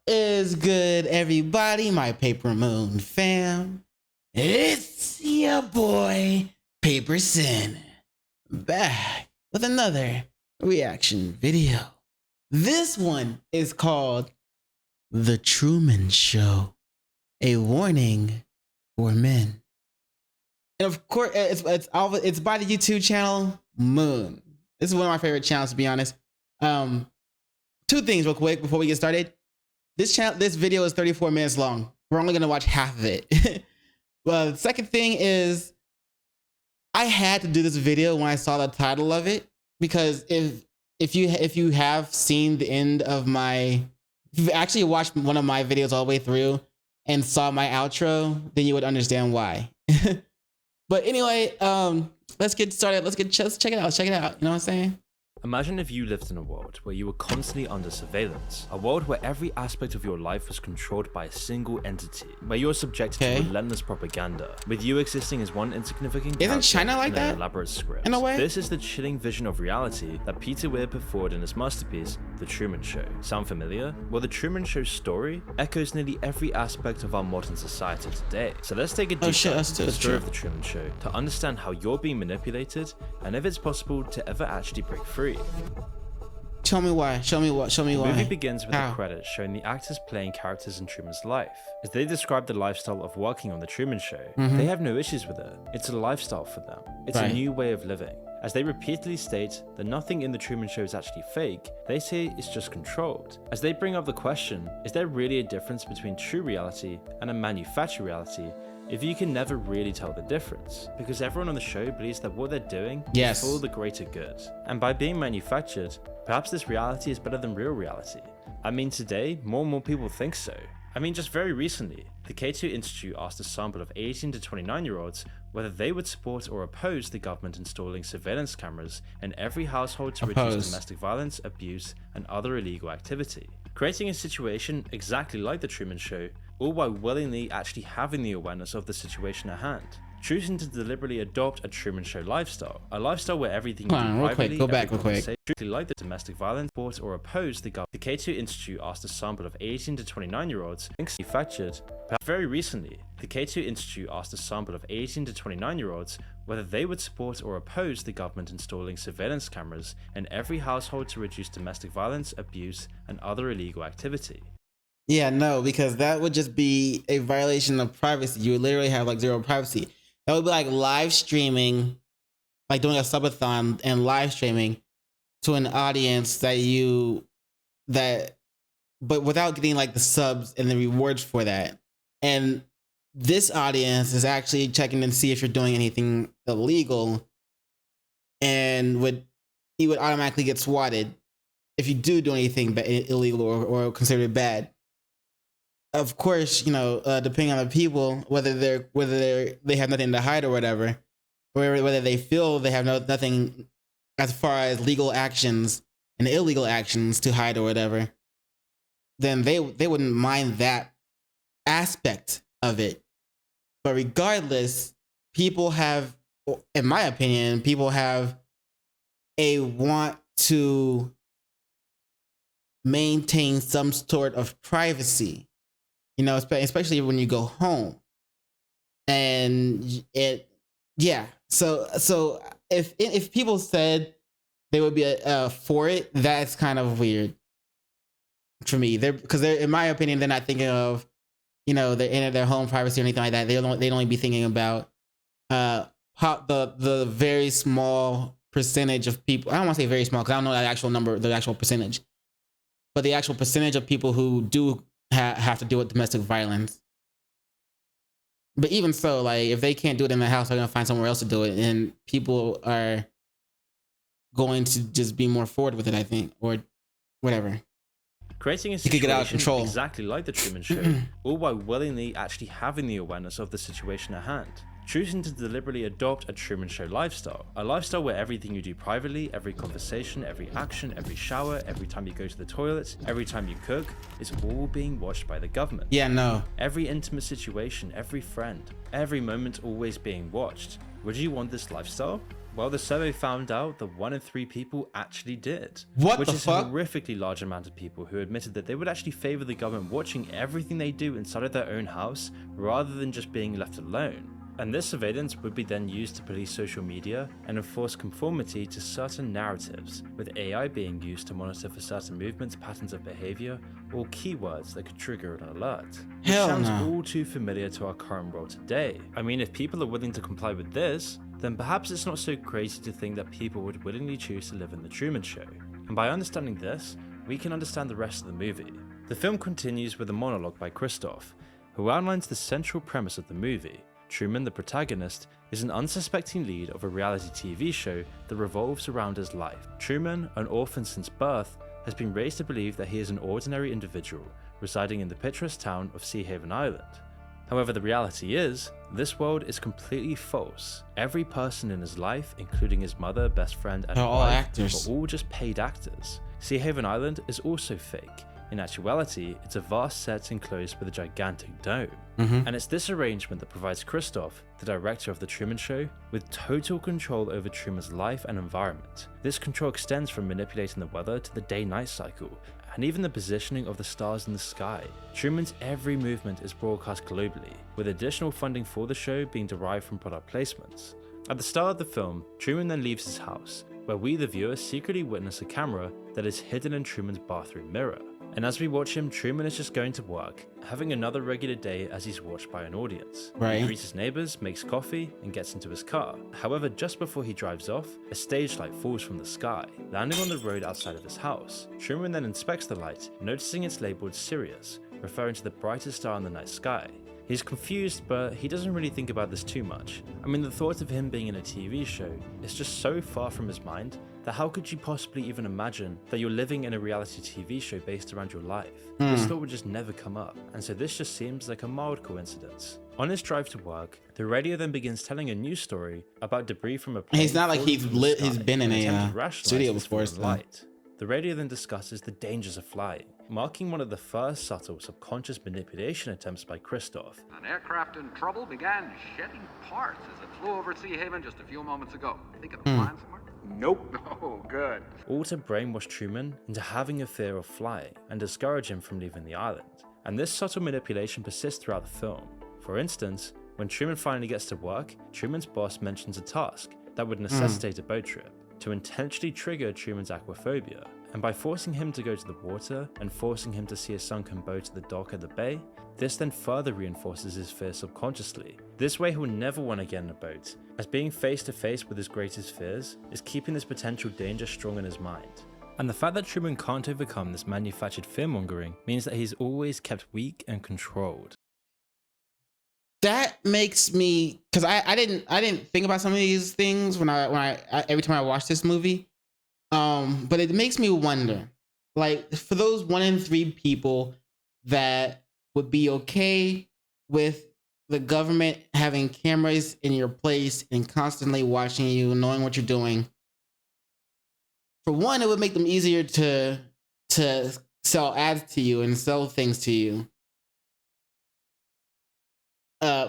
Is good, everybody? My Paper Moon fam. It's your boy, PaperSin, back with another reaction video. This one is called The Truman Show, a warning for men. And of course, it's by the YouTube channel Moon. This is one of my favorite channels, to be honest. Two things real quick before we get started. This video is 34 minutes long. We're only gonna watch half of it. Well, the second thing is I had to do this video when I saw the title of it, because if you have seen the end of if you actually watched one of my videos all the way through and saw my outro, then you would understand why. But anyway, let's get started. Let's check it out. Check it out. You know what I'm saying? Imagine if you lived in a world where you were constantly under surveillance, a world where every aspect of your life was controlled by a single entity, where you're subjected to relentless propaganda, with you existing as one insignificant character. Isn't China like that? An elaborate script. In a way? This is the chilling vision of reality that Peter Weir put forward in his masterpiece, The Truman Show. Sound familiar? Well, The Truman Show's story echoes nearly every aspect of our modern society today. So let's take a deep dive into the story of The Truman Show to understand how you're being manipulated and if it's possible to ever actually break free. Show me why. Show me why. The movie begins with the credits showing the actors playing characters in Truman's life. As they describe the lifestyle of working on The Truman Show, they have no issues with it. It's a lifestyle for them. It's a new way of living. As they repeatedly state that nothing in The Truman Show is actually fake, they say it's just controlled. As they bring up the question, is there really a difference between true reality and a manufactured reality, if you can never really tell the difference? Because everyone on the show believes that what they're doing is for the greater good. And by being manufactured, perhaps this reality is better than real reality. I mean, today, more and more people think so. I mean, just very recently, the K2 Institute asked a sample of 18 to 29-year-olds whether they would support or oppose the government installing surveillance cameras in every household to reduce domestic violence, abuse, and other illegal activity. Creating a situation exactly like The Truman Show, all while willingly actually having the awareness of the situation at hand. Choosing to deliberately adopt a Truman Show lifestyle, a lifestyle where everything you do privately, go back real quick. Like the domestic violence, support or oppose the government. The K2 Institute asked a sample of 18 to 29-year-olds manufactured. Very recently, the K2 Institute asked a sample of 18 to 29-year-olds whether they would support or oppose the government installing surveillance cameras in every household to reduce domestic violence, abuse, and other illegal activity. Yeah, no, because that would just be a violation of privacy. You would literally have like zero privacy. That would be like live streaming, like doing a subathon and live streaming to an audience but without getting like the subs and the rewards for that. And this audience is actually checking to see if you're doing anything illegal, and you would automatically get swatted if you do anything illegal or consider it bad. Of course, you know, depending on the people, whether they have nothing to hide or whatever, or whether they feel they have nothing as far as legal actions and illegal actions to hide or whatever, then they wouldn't mind that aspect of it. But regardless, people have, in my opinion, people have a want to maintain some sort of privacy. You know, especially when you go home, and So if people said they would be for it, that's kind of weird for me. Because in my opinion, they're not thinking of, you know, their home privacy or anything like that. They'd only be thinking about the very small percentage of people. I don't want to say very small because I don't know the actual number, the actual percentage, but the actual percentage of people who do have to deal with domestic violence. But even so, like, if they can't do it in the house, they're gonna find somewhere else to do it, and people are going to just be more forward with it, I think, or whatever. Creating a situation exactly like The Truman Show, all while willingly actually having the awareness of the situation at hand. Choosing to deliberately adopt a Truman Show lifestyle, a lifestyle where everything you do privately, every conversation, every action, every shower, every time you go to the toilet, every time you cook, is all being watched by the government. Yeah, no. Every intimate situation, every friend, every moment always being watched. Would you want this lifestyle? Well, the survey found out that 1 in 3 people actually did. What which the is fuck? a horrifically large amount of people who admitted that they would actually favor the government watching everything they do inside of their own house rather than just being left alone. And this surveillance would be then used to police social media and enforce conformity to certain narratives, with AI being used to monitor for certain movements, patterns of behavior, or keywords that could trigger an alert. Which Hell sounds no. all too familiar to our current world today. I mean, if people are willing to comply with this, then perhaps it's not so crazy to think that people would willingly choose to live in the Truman Show. And by understanding this, we can understand the rest of the movie. The film continues with a monologue by Christoph, who outlines the central premise of the movie. Truman, the protagonist, is an unsuspecting lead of a reality TV show that revolves around his life. Truman, an orphan since birth, has been raised to believe that he is an ordinary individual residing in the picturesque town of Sea Haven Island. However, the reality is, this world is completely false. Every person in his life, including his mother, best friend, and They're all wife, actors. are all just paid actors. Sea Haven Island is also fake. In actuality, it's a vast set enclosed with a gigantic dome. And it's this arrangement that provides Christoph, the director of The Truman Show, with total control over Truman's life and environment. This control extends from manipulating the weather to the day-night cycle, and even the positioning of the stars in the sky. Truman's every movement is broadcast globally, with additional funding for the show being derived from product placements. At the start of the film, Truman then leaves his house, where we the viewer secretly witness a camera that is hidden in Truman's bathroom mirror. And as we watch him, Truman is just going to work, having another regular day as he's watched by an audience. Right. He greets his neighbors, makes coffee, and gets into his car. However, just before he drives off, a stage light falls from the sky, landing on the road outside of his house. Truman then inspects the light, noticing it's labeled Sirius, referring to the brightest star in the night sky. He's confused, but he doesn't really think about this too much. I mean, the thought of him being in a TV show is just so far from his mind that how could you possibly even imagine that you're living in a reality TV show based around your life? This thought would just never come up, and so this just seems like a mild coincidence. On his drive to work, the radio then begins telling a news story about debris from a plane. It's not like falling he's from the lit. sky He's been in and a attempt to rationalize studio this before. fallen light. The radio then discusses the dangers of flying, marking one of the first subtle subconscious manipulation attempts by Christoph. An aircraft in trouble began shedding parts as it flew over Sea Haven just a few moments ago. Think of flying somewhere? Nope. Oh, good. All to brainwash Truman into having a fear of flying and discourage him from leaving the island. And this subtle manipulation persists throughout the film. For instance, when Truman finally gets to work, Truman's boss mentions a task that would necessitate a boat trip to intentionally trigger Truman's aquaphobia. And by forcing him to go to the water and forcing him to see a sunken boat at the dock at the bay, this then further reinforces his fear subconsciously. This way he'll never want to get in a boat, as being face to face with his greatest fears is keeping this potential danger strong in his mind. And the fact that Truman can't overcome this manufactured fear-mongering means that he's always kept weak and controlled. That makes me, because I didn't think about some of these things when I every time I watch this movie. But it makes me wonder, like, for those 1 in 3 people that would be okay with the government having cameras in your place and constantly watching you, knowing what you're doing. For one, it would make them easier to sell ads to you and sell things to you.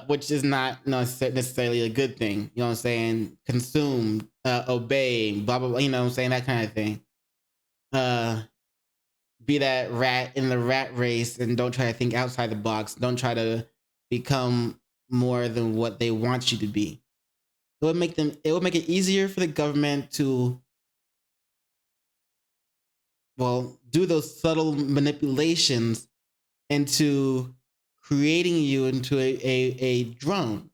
Which is not necessarily a good thing. You know what I'm saying? Consume, obey, blah, blah, blah. You know what I'm saying? That kind of thing. Be that rat in the rat race and don't try to think outside the box. Don't try to become more than what they want you to be. It would make it easier for the government to, well, do those subtle manipulations into creating you into a drone,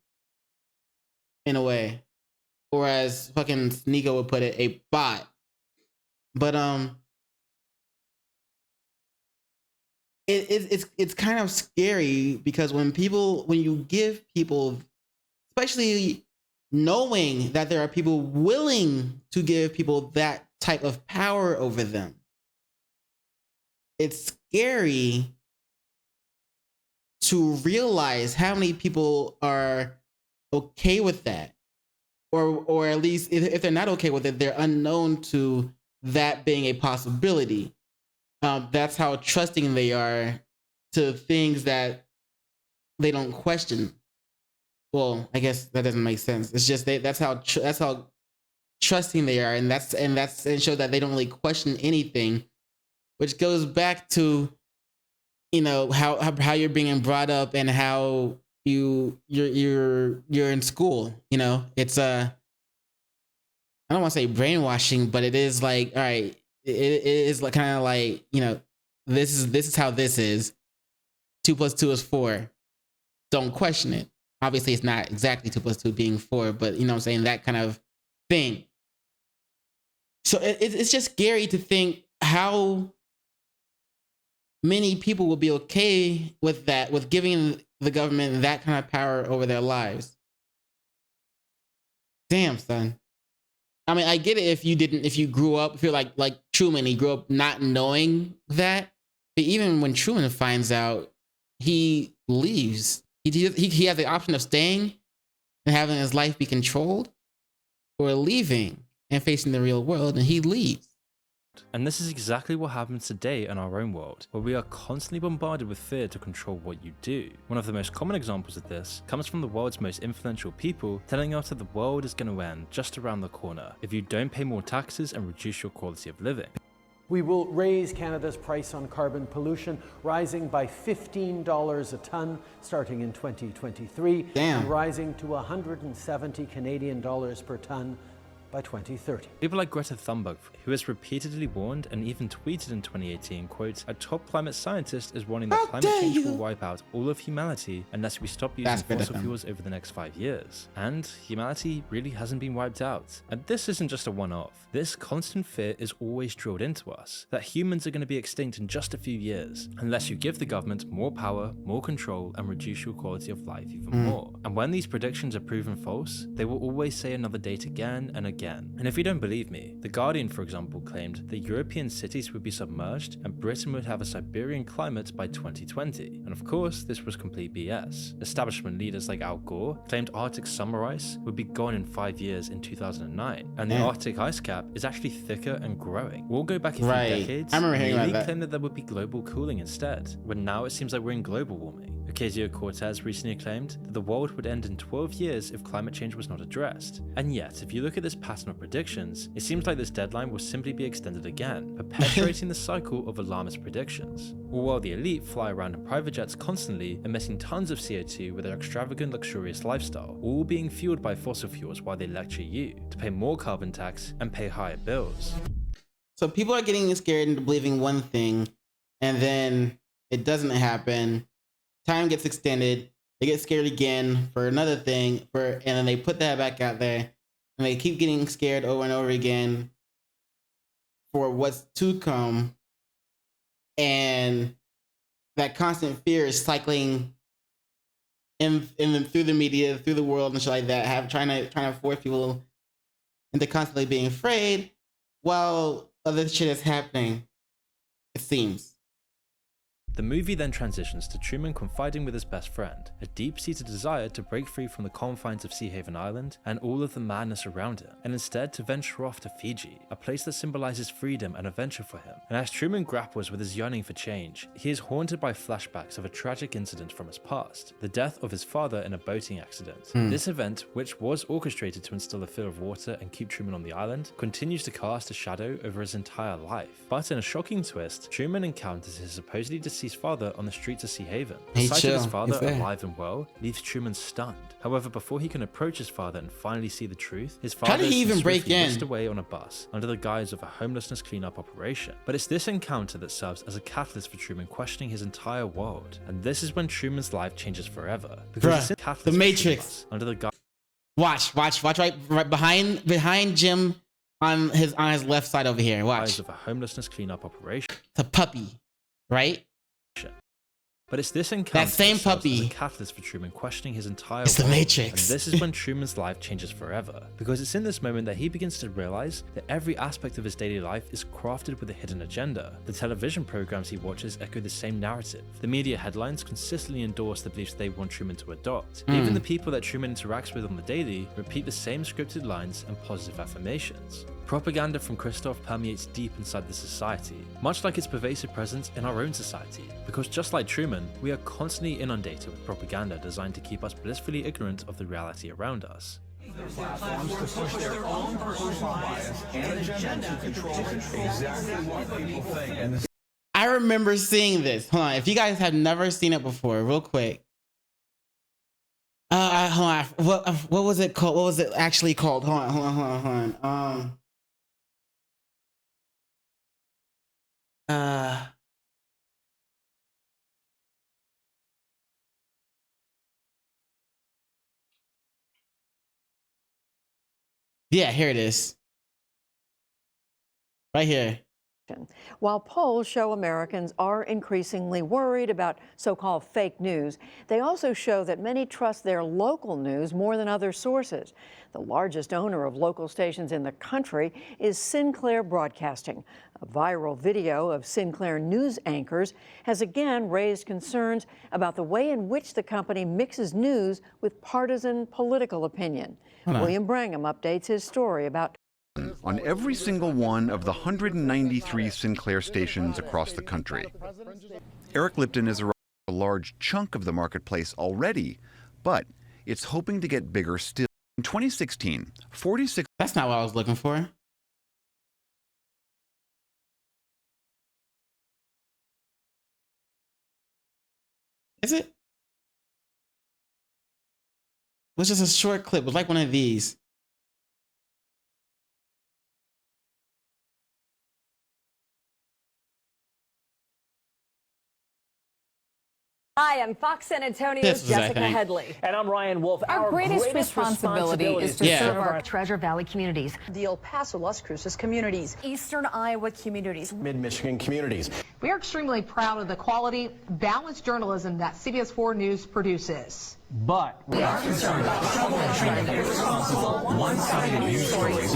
in a way, or as fucking Nico would put it, a bot. But it's kind of scary because when you give people, especially knowing that there are people willing to give people that type of power over them, it's scary to realize how many people are okay with that, or at least if they're not okay with it, they're unknown to that being a possibility. That's how trusting they are to things that they don't question. Well, I guess that doesn't make sense. It's just that's how trusting they are, and show that they don't really question anything, which goes back to, you know, how you're being brought up and how you're in school. You know, it's I don't want to say brainwashing, but it is like, all right, it is like kind of like, you know, this is how this is. 2 + 2 is 4. Don't question it. Obviously, it's not exactly 2 + 2 being 4, but you know what I'm saying, that kind of thing. So it's just scary to think how many people will be okay with that, with giving the government that kind of power over their lives. Damn, son. I mean, I get it if you grew up, if you're like Truman, he grew up not knowing that. But even when Truman finds out, he leaves. He has the option of staying and having his life be controlled, or leaving and facing the real world, and he leaves. And this is exactly what happens today in our own world, where we are constantly bombarded with fear to control what you do. One of the most common examples of this comes from the world's most influential people telling us that the world is going to end just around the corner if you don't pay more taxes and reduce your quality of living. We will raise Canada's price on carbon pollution, rising by $15 a tonne starting in 2023, and rising to 170 Canadian dollars per tonne by 2030. People like Greta Thunberg, who has repeatedly warned and even tweeted in 2018, quote, "A top climate scientist is warning that climate change will wipe out all of humanity unless we stop using fossil fuels over the next 5 years." And humanity really hasn't been wiped out. And this isn't just a one-off. This constant fear is always drilled into us, that humans are going to be extinct in just a few years, unless you give the government more power, more control, and reduce your quality of life even more. And when these predictions are proven false, they will always say another date again and again. And if you don't believe me, The Guardian, for example, claimed that European cities would be submerged and Britain would have a Siberian climate by 2020. And of course, this was complete BS. Establishment leaders like Al Gore claimed Arctic summer ice would be gone in 5 years in 2009. And the Arctic ice cap is actually thicker and growing. We'll go back a few decades. I remember hearing about that. Claimed that there would be global cooling instead, when now it seems like we're in global warming. Ocasio-Cortez recently claimed that the world would end in 12 years if climate change was not addressed. And yet, if you look at this pattern of predictions, it seems like this deadline will simply be extended again, perpetuating the cycle of alarmist predictions. All while the elite fly around in private jets constantly, emitting tons of CO2 with their extravagant, luxurious lifestyle, all being fueled by fossil fuels while they lecture you to pay more carbon tax and pay higher bills. So people are getting scared into believing one thing, and then it doesn't happen. Time gets extended. They get scared again for another thing, and then they put that back out there, and they keep getting scared over and over again for what's to come. And that constant fear is cycling in through the media, through the world, and shit like that, trying to force people into constantly being afraid while other shit is happening, it seems. The movie then transitions to Truman confiding with his best friend, a deep-seated desire to break free from the confines of Seahaven Island and all of the madness around him, and instead to venture off to Fiji, a place that symbolizes freedom and adventure for him. And as Truman grapples with his yearning for change, he is haunted by flashbacks of a tragic incident from his past, the death of his father in a boating accident. This event, which was orchestrated to instill a fear of water and keep Truman on the island, continues to cast a shadow over his entire life. But in a shocking twist, Truman encounters his supposedly deceased father on the streets of Seahaven. The sight of his father alive and well leaves Truman stunned. However, before he can approach his father and finally see the truth, his father is whisked away on a bus under the guise of a homelessness cleanup operation. But it's this encounter that serves as a catalyst for Truman questioning his entire world. And this is when Truman's life changes forever. Because it's the Matrix under the guise. Watch right behind Jim on his left side over here. Watch. Of a homelessness cleanup operation. The puppy, right? But it's this encounter that same puppy as a catalyst for Truman questioning his entire world. The Matrix. And this is when Truman's life changes forever, because it's in this moment that he begins to realize that every aspect of his daily life is crafted with a hidden agenda. The television programs he watches echo the same narrative. The media headlines consistently endorse the beliefs they want Truman to adopt. Even the people that Truman interacts with on the daily repeat the same scripted lines and positive affirmations. Propaganda from Christoph permeates deep inside the society, much like its pervasive presence in our own society. Because just like Truman, we are constantly inundated with propaganda designed to keep us blissfully ignorant of the reality around us. platforms to push their own personal bias and agenda to control exactly what people think. And this I remember seeing this. Hold on. If you guys have never seen it before, real quick. Hold on. What was it called? What was it actually called? Hold on. Yeah, here it is. Right here. While polls show Americans are increasingly worried about so-called fake news, they also show that many trust their local news more than other sources. The largest owner of local stations in the country is Sinclair Broadcasting. A viral video of Sinclair news anchors has again raised concerns about the way in which the company mixes news with partisan political opinion. William Brangham updates his story about on every single one of the 193 Sinclair stations across the country. Eric Lipton has arrived at a large chunk of the marketplace already, but it's hoping to get bigger still. In 2016, 46... That's not what I was looking for. Is it? It was just a short clip. It was like one of these. Hi, I'm Fox San Antonio's Jessica Headley. And I'm Ryan Wolf. Our greatest responsibility is to serve our Treasure Valley communities, the El Paso, Las Cruces communities, Eastern Iowa communities, Mid-Michigan communities. We are extremely proud of the quality, balanced journalism that CBS 4 News produces. But we are concerned about trouble and irresponsible, one-sided news stories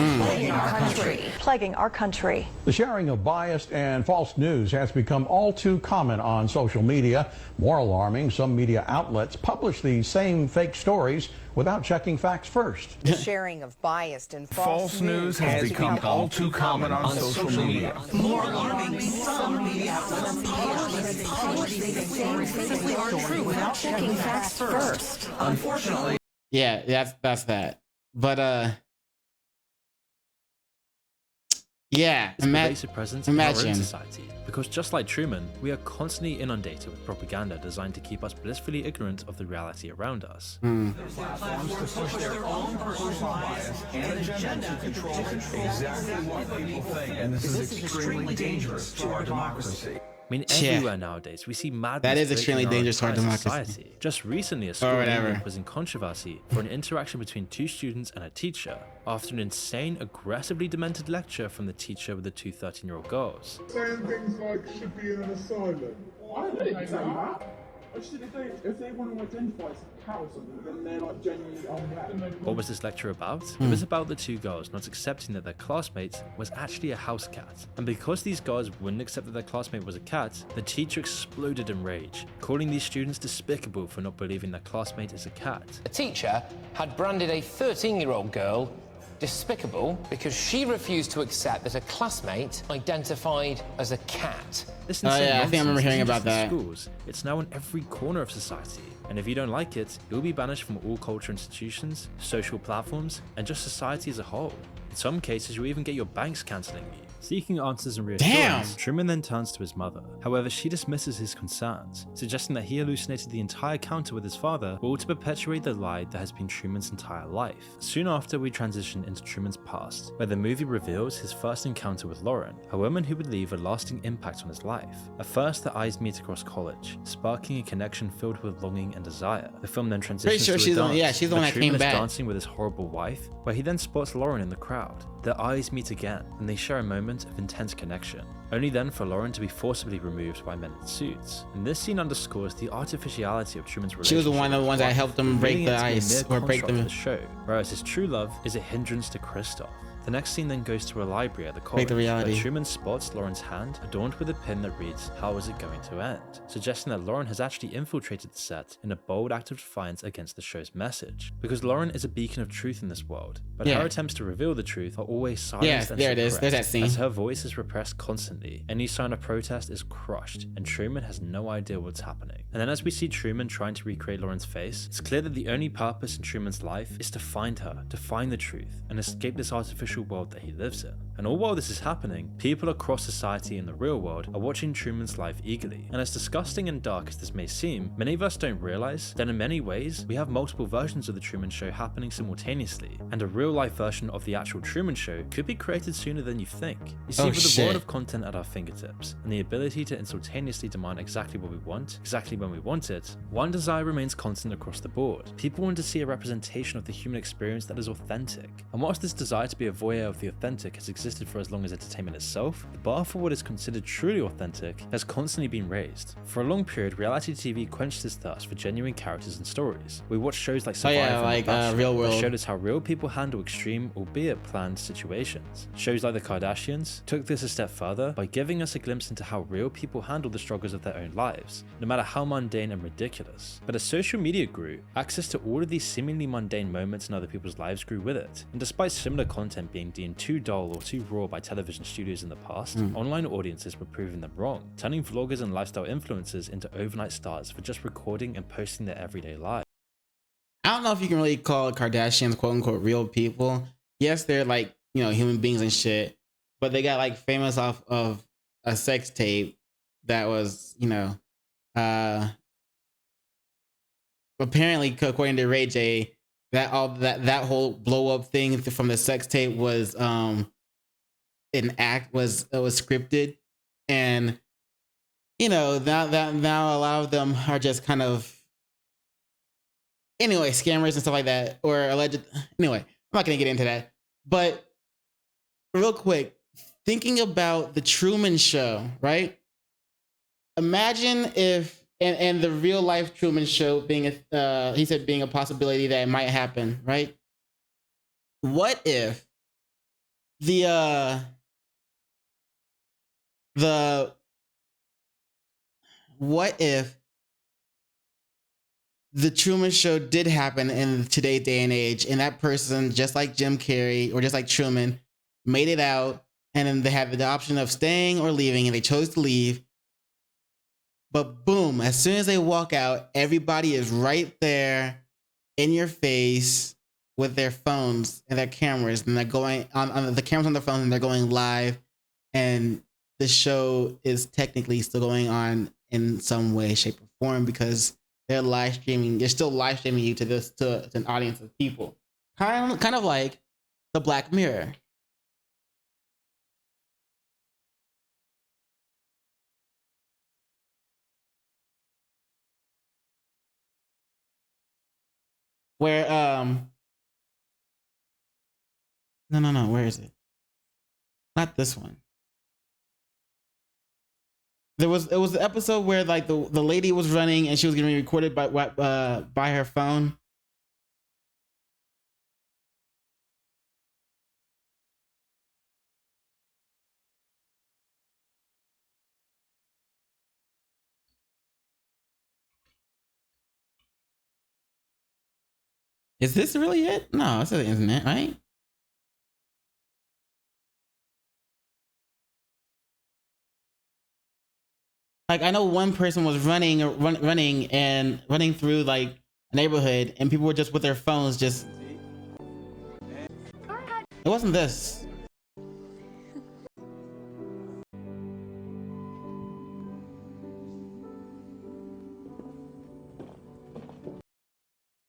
plaguing our country. The sharing of biased and false news has become all too common on social media. More alarming, some media outlets publish these same fake stories without checking facts first. The sharing of biased and false news has become all too common on social media. More alarming, some media outlets publish these same simply aren't true without checking facts first. Unfortunately, yeah, that's that. But yeah, pervasive presence in our own imagine. society. Because just like Truman, we are constantly inundated with propaganda designed to keep us blissfully ignorant of the reality around us. platforms to push their own personal bias and agenda to control exactly what people think. And this is extremely dangerous to our democracy. I mean, everywhere nowadays, we see madness. That is extremely breaking dangerous to our entire democracy. society. Just recently, a school union was in controversy for an interaction between two students and a teacher after an insane, aggressively demented lecture from the teacher with the two 13-year-old girls. Saying things like should be in an asylum. I didn't say that. If they want to identify as a cat or something, then they're like genuinely unwell. What was this lecture about? It was about the two girls not accepting that their classmate was actually a house cat. And because these girls wouldn't accept that their classmate was a cat, the teacher exploded in rage, calling these students despicable for not believing their classmate is a cat. The teacher had branded a 13-year-old girl despicable because she refused to accept that a classmate identified as a cat. This I think I remember hearing about in that. Schools. It's now in every corner of society. And if you don't like it, you'll be banished from all culture institutions, social platforms, and just society as a whole. In some cases, you'll even get your banks cancelling you. Seeking answers and reassurance, Truman then turns to his mother. However, she dismisses his concerns, suggesting that he hallucinated the entire encounter with his father, all to perpetuate the lie that has been Truman's entire life. Soon after, we transition into Truman's past, where the movie reveals his first encounter with Lauren, a woman who would leave a lasting impact on his life. At first, their eyes meet across college, sparking a connection filled with longing and desire. The film then transitions to a dance, she's the one that Truman came is back. dancing with his horrible wife, where he then spots Lauren in the crowd. Their eyes meet again, and they share a moment of intense connection, only then for Lauren to be forcibly removed by men in suits. And this scene underscores the artificiality of Truman's relationship. She was the one of the ones that helped him break the ice or break the show, whereas his true love is a hindrance to Kristoff. The next scene then goes to a library at the college, where Truman spots Lauren's hand adorned with a pin that reads, "How is it going to end?" suggesting that Lauren has actually infiltrated the set in a bold act of defiance against the show's message. Because Lauren is a beacon of truth in this world, but her attempts to reveal the truth are always silenced and suppressed, there's that scene. as her voice is repressed constantly. Any sign of protest is crushed, and Truman has no idea what's happening. And then as we see Truman trying to recreate Lauren's face, it's clear that the only purpose in Truman's life is to find her, to find the truth, and escape this artificial world that he lives in. And all while this is happening, people across society in the real world are watching Truman's life eagerly. And as disgusting and dark as this may seem, many of us don't realize that in many ways, we have multiple versions of the Truman Show happening simultaneously, and a real life version of the actual Truman Show could be created sooner than you think. You see, with the world of content at our fingertips, and the ability to instantaneously demand exactly what we want, exactly when we want it, one desire remains constant across the board. People want to see a representation of the human experience that is authentic. And whilst this desire to be a voyeur of the authentic has existed for as long as entertainment itself, the bar for what is considered truly authentic has constantly been raised. For a long period, reality TV quenched this thirst for genuine characters and stories. We watched shows like Survivor and Real World that showed us how real people handle extreme, albeit planned, situations. Shows like The Kardashians took this a step further by giving us a glimpse into how real people handle the struggles of their own lives, no matter how mundane and ridiculous. But as social media grew, access to all of these seemingly mundane moments in other people's lives grew with it. And despite similar content being deemed too dull or too raw by television studios in the past, online audiences were proving them wrong, turning vloggers and lifestyle influencers into overnight stars for just recording and posting their everyday lives. I don't know if you can really call Kardashians quote unquote real people. Yes, they're like, you know, human beings and shit, but they got like famous off of a sex tape that was, you know, apparently according to Ray J, that whole blow up thing from the sex tape was an act, was scripted, and you know now a lot of them are just kind of scammers and stuff like that, or alleged. Anyway, I'm not gonna get into that. But real quick, thinking about the Truman Show, right? Imagine if and the real life Truman Show being he said being a possibility that it might happen, right? What if what if the Truman Show did happen in today's day and age, and that person, just like Jim Carrey or just like Truman, made it out, and then they had the option of staying or leaving, and they chose to leave. But boom, as soon as they walk out, everybody is right there in your face with their phones and their cameras, and they're going on the cameras on their phone, and they're going live, and the show is technically still going on in some way, shape, or form, because they're live streaming. They're still live streaming you to an audience of people, kind of like the Black Mirror. Where no, where is it? Not this one. It was the episode where like the lady was running and she was getting recorded by her phone. Is this really it? No, it's the internet, right? Like I know one person was running through like a neighborhood, and people were just with their phones. Just it wasn't this.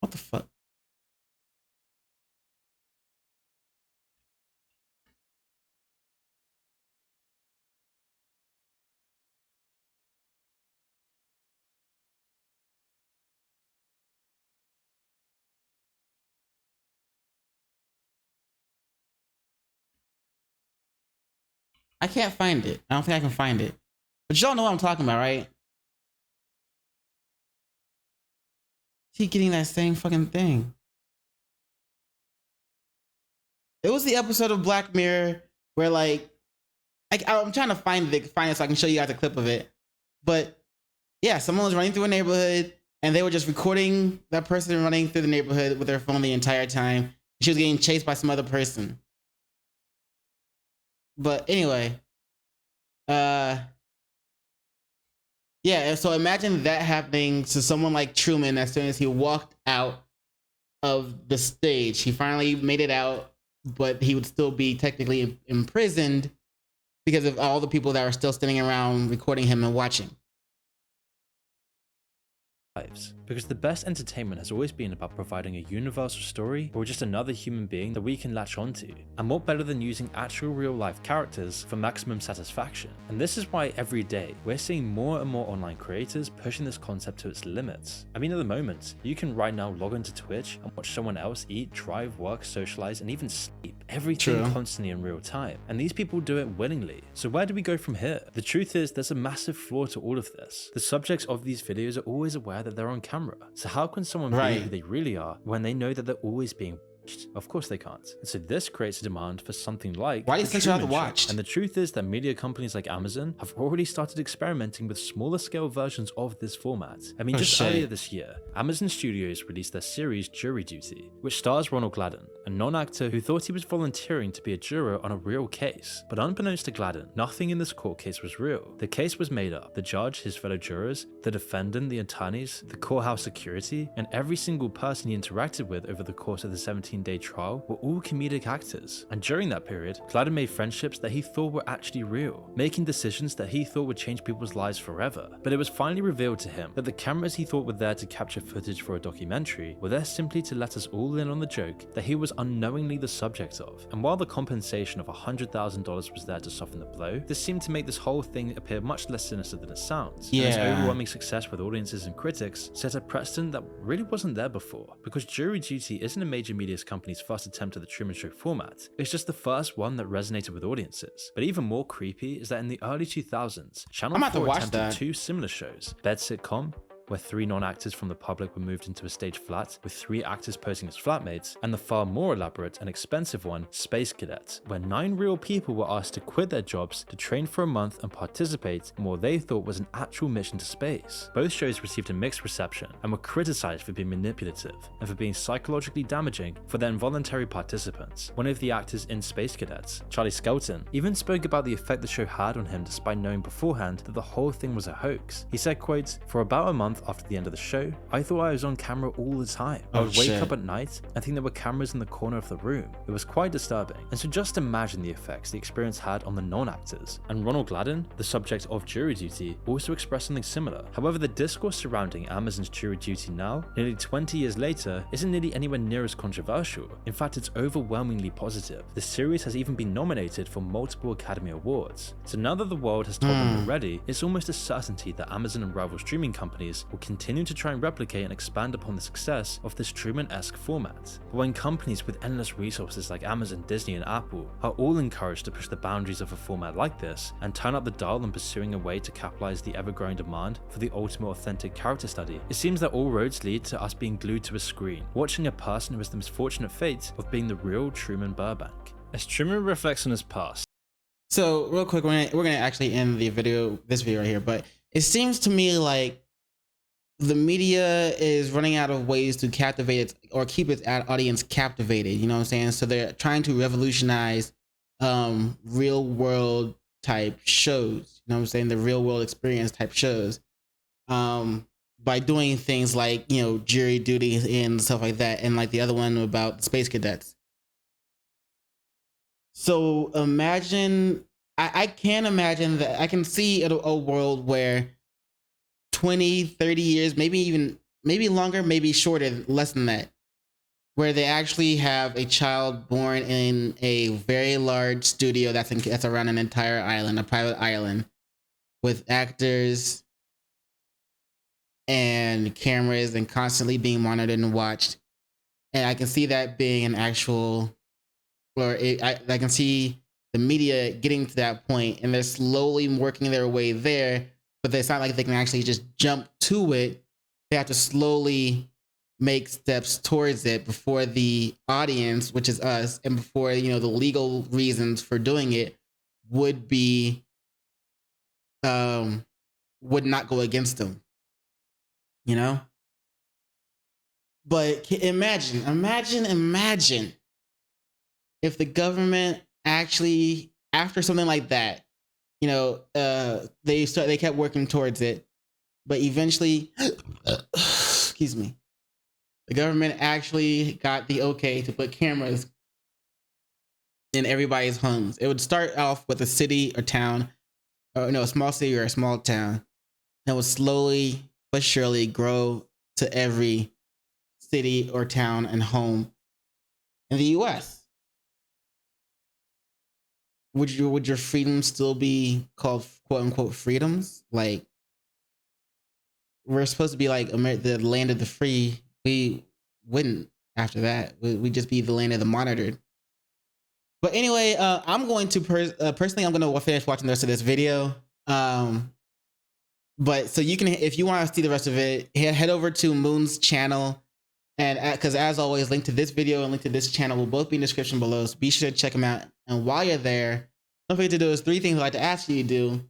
What the fuck? I can't find it. I don't think I can find it. But y'all know what I'm talking about, right? Keep getting that same fucking thing. It was the episode of Black Mirror where like I'm trying to find it so I can show you guys a clip of it. But yeah, someone was running through a neighborhood and they were just recording that person running through the neighborhood with their phone the entire time. She was getting chased by some other person. But anyway, yeah, so imagine that happening to someone like Truman as soon as he walked out of the stage. He finally made it out, but he would still be technically imprisoned because of all the people that are still standing around recording him and watching. Because the best entertainment has always been about providing a universal story or just another human being that we can latch onto. And what better than using actual real life characters for maximum satisfaction? And this is why every day we're seeing more and more online creators pushing this concept to its limits. I mean, at the moment, you can right now log into Twitch and watch someone else eat, drive, work, socialize, and even sleep. Everything constantly in real time. And these people do it willingly. So where do we go from here? The truth is there's a massive flaw to all of this. The subjects of these videos are always aware that they're on camera. So how can someone be who they really are when they know that they're always being watched? Of course they can't. And so this creates a demand for something like why do you think you have to watch? And the truth is that media companies like Amazon have already started experimenting with smaller scale versions of this format. I mean, just earlier this year, Amazon Studios released their series Jury Duty, which stars Ronald Gladden, a non-actor who thought he was volunteering to be a juror on a real case. But unbeknownst to Gladden, nothing in this court case was real. The case was made up. The judge, his fellow jurors, the defendant, the attorneys, the courthouse security, and every single person he interacted with over the course of the 17-day trial were all comedic actors. And during that period, Gladden made friendships that he thought were actually real, making decisions that he thought would change people's lives forever. But it was finally revealed to him that the cameras he thought were there to capture footage for a documentary were there simply to let us all in on the joke that he was unknowingly the subject of. And while the compensation of $100,000 was there to soften the blow, this seemed to make this whole thing appear much less sinister than it sounds. And its overwhelming success with audiences and critics set a precedent that really wasn't there before, because Jury Duty isn't a major media company's first attempt at the Truman Show format. It's just the first one that resonated with audiences. But even more creepy is that in the early 2000s, Channel 4 attempted two similar shows, Bed Sitcom, where 3 non-actors from the public were moved into a stage flat with 3 actors posing as flatmates, and the far more elaborate and expensive one, Space Cadet, where 9 real people were asked to quit their jobs to train for a month and participate in what they thought was an actual mission to space. Both shows received a mixed reception and were criticized for being manipulative and for being psychologically damaging for their involuntary participants. One of the actors in Space Cadets, Charlie Skelton, even spoke about the effect the show had on him despite knowing beforehand that the whole thing was a hoax. He said, quote, "For about a month after the end of the show, I thought I was on camera all the time. I would wake up at night and think there were cameras in the corner of the room. It was quite disturbing." And so just imagine the effects the experience had on the non-actors. And Ronald Gladden, the subject of Jury Duty, also expressed something similar. However, the discourse surrounding Amazon's Jury Duty now, nearly 20 years later, isn't nearly anywhere near as controversial. In fact, it's overwhelmingly positive. The series has even been nominated for multiple Academy Awards. So now that the world has told them already, it's almost a certainty that Amazon and rival streaming companies will continue to try and replicate and expand upon the success of this Truman-esque format. But when companies with endless resources like Amazon, Disney, and Apple are all encouraged to push the boundaries of a format like this and turn up the dial in pursuing a way to capitalize the ever-growing demand for the ultimate authentic character study, it seems that all roads lead to us being glued to a screen, watching a person who has the misfortunate fate of being the real Truman Burbank. As Truman reflects on his past. So real quick, we're gonna actually end the video, this video right here, but it seems to me like the media is running out of ways to captivate it or keep its audience captivated. You know what I'm saying? So they're trying to revolutionize real world type shows. You know what I'm saying? The real world experience type shows by doing things like, you know, Jury Duty and stuff like that, and like the other one about Space Cadets. So imagine, I can imagine that I can see a world where 20, 30 years, maybe longer, maybe shorter, less than that, where they actually have a child born in a very large studio that's around an entire island, a private island, with actors and cameras and constantly being monitored and watched. And I can see that being an actual, I can see the media getting to that point, and they're slowly working their way there. But it's not like they can actually just jump to it. They have to slowly make steps towards it before the audience, which is us, and before, you know, the legal reasons for doing it would be, would not go against them, you know? But imagine if the government actually, after something like that, you know, they kept working towards it, but eventually, excuse me, the government actually got the okay to put cameras in everybody's homes. It would start off with a city or town, or no, a small city or a small town, and would slowly but surely grow to every city or town and home in the US. Would your freedom still be called quote unquote freedoms? Like, we're supposed to be like the land of the free. We wouldn't after that. We'd just be the land of the monitored. But anyway, I'm going to personally, I'm going to finish watching the rest of this video. But so you can, if you want to see the rest of it, head over to Moon's channel. And because as always, link to this video and link to this channel will both be in the description below. So be sure to check them out. And while you're there, don't forget to do those 3 things I'd like to ask you to do.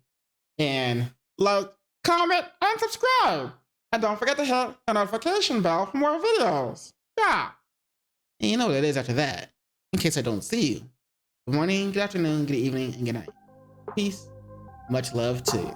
And like, comment, and subscribe. And don't forget to hit the notification bell for more videos. Yeah. And you know what it is after that, in case I don't see you. Good morning, good afternoon, good evening, and good night. Peace. Much love to you.